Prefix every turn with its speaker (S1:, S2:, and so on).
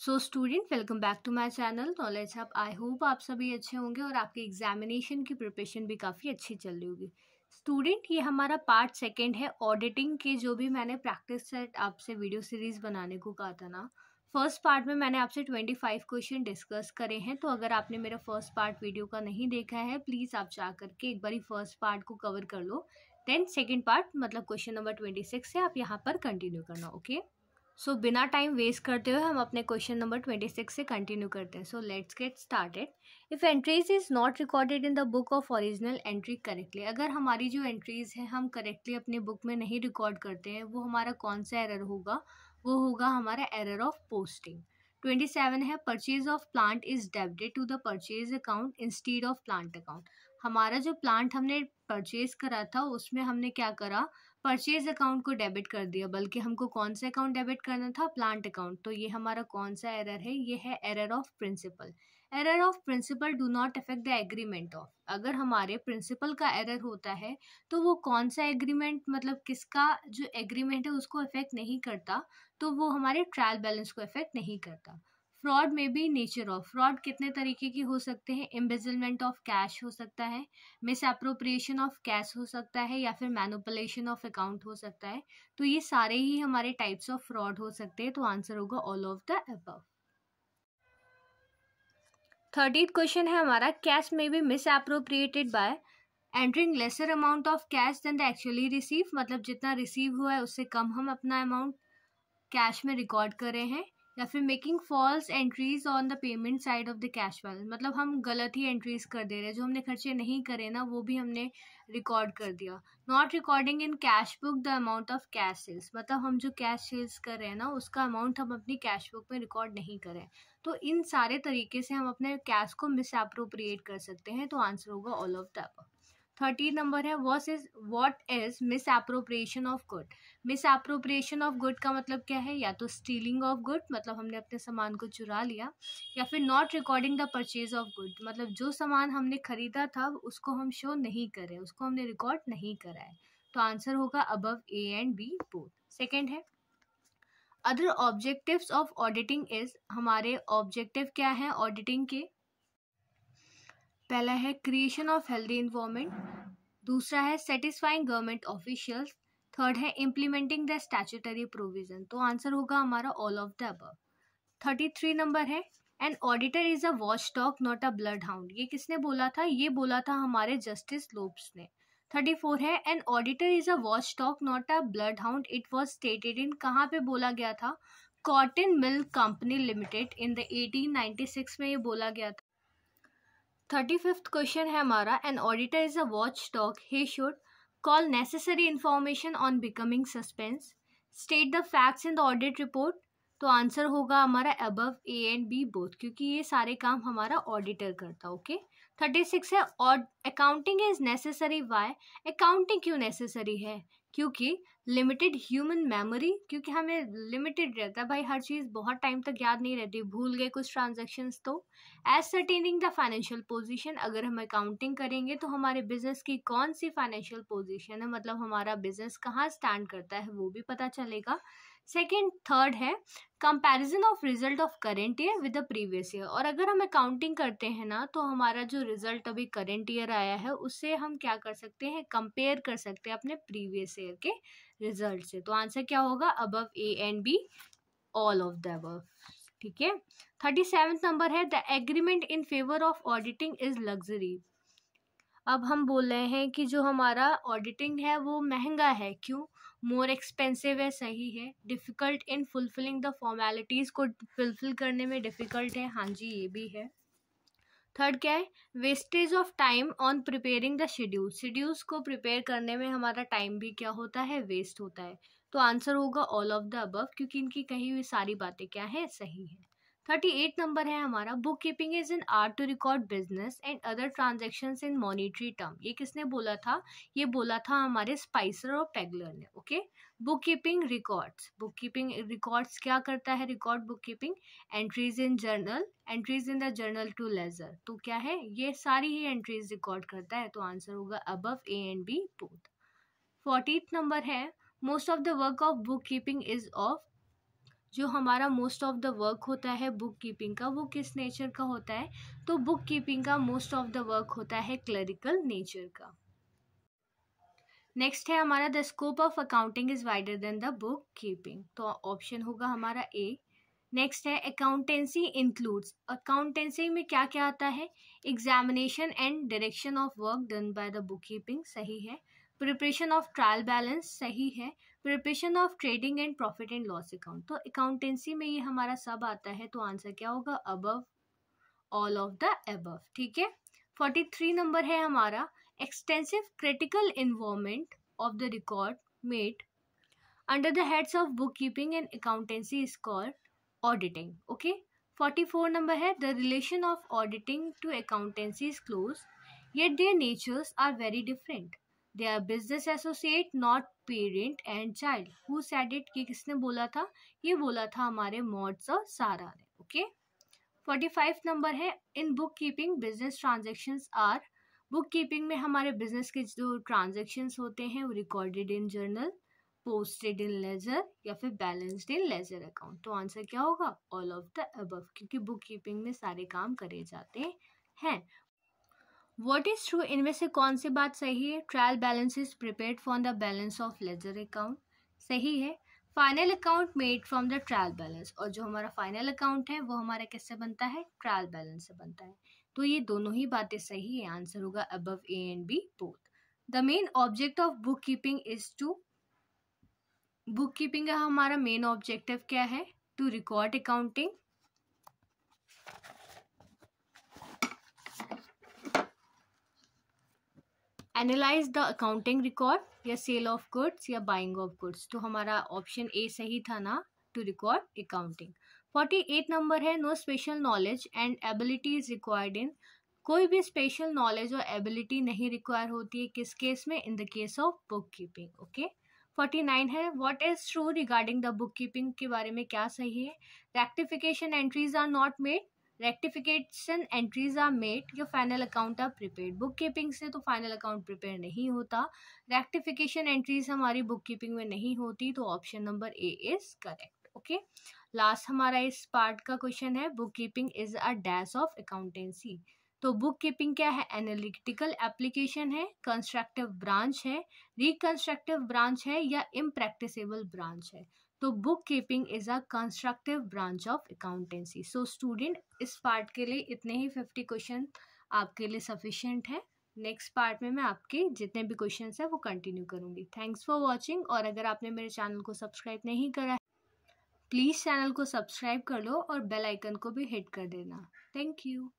S1: So student welcome back to my channel knowledge hub. I hope आप सभी अच्छे होंगे और आपकी एग्जामिनेशन की प्रिपरेशन भी काफ़ी अच्छी चल रही होगी। स्टूडेंट, ये हमारा पार्ट सेकंड है ऑडिटिंग के। जो भी मैंने प्रैक्टिस सेट आपसे वीडियो सीरीज़ बनाने को कहा था ना, फर्स्ट पार्ट में मैंने आपसे 25 क्वेश्चन डिस्कस करे हैं। तो अगर आपने मेरा फर्स्ट पार्ट वीडियो का नहीं देखा है, प्लीज़ आप जा करके एक बारी फर्स्ट पार्ट को कवर कर लो। देन सेकेंड पार्ट मतलब क्वेश्चन नंबर 26 से आप यहाँ पर कंटिन्यू करना। ओके, सो बिना टाइम वेस्ट करते हुए हम अपने क्वेश्चन नंबर 26 से कंटिन्यू करते हैं। So let's get started. If entries is not recorded in the book of original entry correctly, अगर हमारी जो एंट्रीज हैं हम करेक्टली अपने बुक में नहीं रिकॉर्ड करते हैं, वो हमारा कौन सा एरर होगा? वो होगा हमारा एरर ऑफ पोस्टिंग। 27 है purchase of plant is debited to the purchase account instead of plant account. हमारा जो प्लांट हमने परचेज करा था उसमें हमने क्या करा? परचेज अकाउंट को डेबिट कर दिया, बल्कि हमको कौन सा अकाउंट डेबिट करना था? Plant account. तो ये हमारा कौन सा एरर है? ये है error of principle. Error of principle do not affect the agreement of. अगर हमारे प्रिंसिपल का एरर होता है तो वो कौन सा एग्रीमेंट, मतलब किसका जो एग्रीमेंट है उसको अफेक्ट नहीं करता, तो वो हमारे ट्रायल बैलेंस को अफेक्ट नहीं करता। फ्रॉड में भी नेचर ऑफ फ्रॉड कितने तरीके के हो सकते हैं? एम्बेजलमेंट ऑफ कैश हो सकता है, मिस अप्रोप्रिएशन ऑफ कैश हो सकता है, या फिर मैनिपुलेशन ऑफ अकाउंट हो सकता है। तो ये सारे ही हमारे टाइप्स ऑफ फ्रॉड हो सकते हैं। तो आंसर होगा all of the above. 30th question है हमारा, कैश में be misappropriated by entering lesser amount of cash than the actually receive. मतलब जितना रिसीव हुआ है उससे कम हम अपना अमाउंट कैश में रिकॉर्ड कर रहे हैं, या फिर making false entries on the payment side of the cash balance. मतलब हम गलत ही एंट्रीज कर दे रहे हैं, जो हमने खर्चे नहीं करे ना वो भी हमने रिकॉर्ड कर दिया। Not recording in cash book the amount of cash sales, मतलब हम जो कैश सेल्स कर रहे हैं ना उसका अमाउंट हम अपनी कैश बुक में रिकॉर्ड नहीं करें। तो इन सारे तरीके से हम अपने कैश को मिस अप्रोप्रिएट कर सकते हैं। तो आंसर होगा all of the above. 30 number है, what is misappropriation of good. Misappropriation of good का मतलब क्या है? या तो स्टीलिंग ऑफ गुड, मतलब हमने अपने सामान को चुरा लिया, या फिर not recording the purchase of good, मतलब जो सामान हमने खरीदा था उसको हम शो नहीं करें, उसको हमने रिकॉर्ड नहीं करा है। तो आंसर होगा above A and B both. Second है, other objectives of auditing is. हमारे ऑब्जेक्टिव क्या है ऑडिटिंग के? पहला है क्रिएशन ऑफ हेल्दी इन्वायरमेंट, दूसरा है सेटिस्फाइंग गवर्नमेंट ऑफिशियल्स, थर्ड है इम्प्लीमेंटिंग द स्टैट्यूटरी प्रोविजन। तो आंसर होगा हमारा all of the above. 33 number है, an auditor is a watch dog not a blood hound. ये किसने बोला था? ये बोला था हमारे जस्टिस लोब्स ने। 34 है, an auditor is a watch dog not a blood hound, it was stated in. कहाँ पे बोला गया था? Cotton mill company limited in the 1896 में ये बोला गया था। 35th क्वेश्चन है हमारा, an auditor is a watch dog, he should call necessary information on becoming suspense, state the facts in the audit report. तो आंसर होगा हमारा above A and B both, क्योंकि ये सारे काम हमारा ऑडिटर करता। ओके। 36 है, accounting is necessary why. Accounting क्यों नेसेसरी है? क्योंकि लिमिटेड ह्यूमन मेमोरी, क्योंकि हमें लिमिटेड रहता है भाई, हर चीज़ बहुत टाइम तक याद नहीं रहती, भूल गए कुछ ट्रांजैक्शंस। तो एसर्टेनिंग द फाइनेंशियल पोजीशन, अगर हम अकाउंटिंग करेंगे तो हमारे बिजनेस की कौन सी फाइनेंशियल पोजीशन है, मतलब हमारा बिजनेस कहाँ स्टैंड करता है वो भी पता चलेगा। सेकेंड, थर्ड है comparison of result of current year with the previous year. और अगर हम अकाउंटिंग करते हैं ना तो हमारा जो रिजल्ट अभी करेंट ईयर आया है उससे हम क्या कर सकते हैं? कंपेयर कर सकते हैं अपने प्रीवियस ईयर के रिजल्ट से। तो आंसर क्या होगा? Above A and B, all of the above. ठीक है। 37 नंबर है, the agreement in favour of auditing is luxury. अब हम बोल रहे हैं कि जो हमारा ऑडिटिंग है वो महंगा है। क्यों? मोर एक्सपेंसिव है, सही है। Difficult in fulfilling the formalities, को फुलफिल करने में डिफ़िकल्ट है, हाँ जी ये भी है। थर्ड क्या है? Wastage of time on preparing the schedule, schedules को प्रिपेयर करने में हमारा टाइम भी क्या होता है? वेस्ट होता है। तो आंसर होगा ऑल ऑफ द अबव, क्योंकि इनकी कही हुई सारी बातें क्या है? सही है। 38 नंबर है हमारा, book keeping is an art to record business and other transactions in monetary term. ये किसने बोला था? ये बोला था हमारे स्पाइसर और पेगलर ने। Okay. Book keeping records, book keeping records क्या करता है? Record book keeping entries in journal, entries in the journal to ledger. तो क्या है? ये सारी ही एंट्रीज रिकॉर्ड करता है। तो आंसर होगा above A and B both. 40th number है, most of the work of book keeping is of जो हमारा मोस्ट ऑफ द वर्क होता है बुक कीपिंग का वो किस नेचर का होता है, तो बुक कीपिंग का मोस्ट ऑफ द वर्क होता है क्लरिकल नेचर का। नेक्स्ट है हमारा the scope of accounting is wider than the book keeping, तो ऑप्शन होगा हमारा ए। नेक्स्ट है अकाउंटेंसी इंक्लूड्स, अकाउंटेंसी में क्या क्या आता है, examination and direction of work done by the book keeping, सही है। प्रिपरेशन ऑफ ट्रायल बैलेंस, सही है। Preparation of trading and profit and loss account, तो अकाउंटेंसी में ये हमारा सब आता है, तो आंसर क्या होगा, above, all of the above, ठीक है। 43 नंबर है हमारा extensive critical involvement of the record made under the heads of bookkeeping and accountancy is called auditing. Okay. 44 number है the relation of auditing to accountancy is close, yet their natures are very different. They are business associate, not parent and child. Who said it? कि किसने बोला था, ये बोला था हमारे mods और सारा ने। ओके। 45 नंबर है in book keeping business transactions are, book keeping में हमारे बिजनेस के जो ट्रांजेक्शन्स होते हैं वो recorded in journal, posted in ledger या फिर बैलेंस्ड इन लेजर अकाउंट, तो आंसर क्या होगा, ऑल ऑफ द अबव, क्योंकि बुक कीपिंग में सारे काम करे जाते हैं। व्हाट इज ट्रू, इनमें से कौन सी बात सही है, trial balance is prepared for the balance of ledger account, सही है। Final account made from the trial balance, और जो हमारा फाइनल अकाउंट है वो हमारा किससे बनता है, ट्रायल बैलेंस से बनता है, तो ये दोनों ही बातें सही है, आंसर होगा above A and B both. The main object of book keeping is to, book keeping का हमारा मेन ऑब्जेक्टिव क्या है, to record accounting, analyze the accounting record, या सेल ऑफ गुड्स या बाइंग ऑफ गुड्स, तो हमारा option A सही था ना, टू रिकॉर्ड अकाउंटिंग। 48 नंबर है no special knowledge and ability is required in, कोई भी स्पेशल नॉलेज और एबिलिटी नहीं रिक्वायर होती है किस केस में, in the case of book keeping. Okay. 49 है what is true regarding the book keeping, के बारे में क्या सही है, rectification entries are not made, rectification entries are made, या final account are prepared, book keeping से तो फाइनल अकाउंट प्रिपेयर नहीं होता, रेक्टिफिकेशन एंट्रीज हमारी बुक कीपिंग में नहीं होती, तो option number A is correct. Okay. Last हमारा इस पार्ट का क्वेश्चन है book keeping is a dash of accountancy, तो बुक कीपिंग क्या है, एनालिटिकल एप्लीकेशन है, कंस्ट्रक्टिव ब्रांच है, रिकंस्ट्रक्टिव ब्रांच है, या इम्प्रैक्टिसेबल ब्रांच है, तो book keeping is a constructive branch of accountancy. So student इस पार्ट के लिए इतने ही 50 क्वेश्चन आपके लिए सफिशिएंट है, नेक्स्ट पार्ट में मैं आपके जितने भी क्वेश्चन है वो कंटिन्यू करूंगी। थैंक्स फॉर वॉचिंग, और अगर आपने मेरे चैनल को सब्सक्राइब नहीं करा है प्लीज़ चैनल को सब्सक्राइब कर लो और बेल आइकन को भी हिट कर देना। Thank you.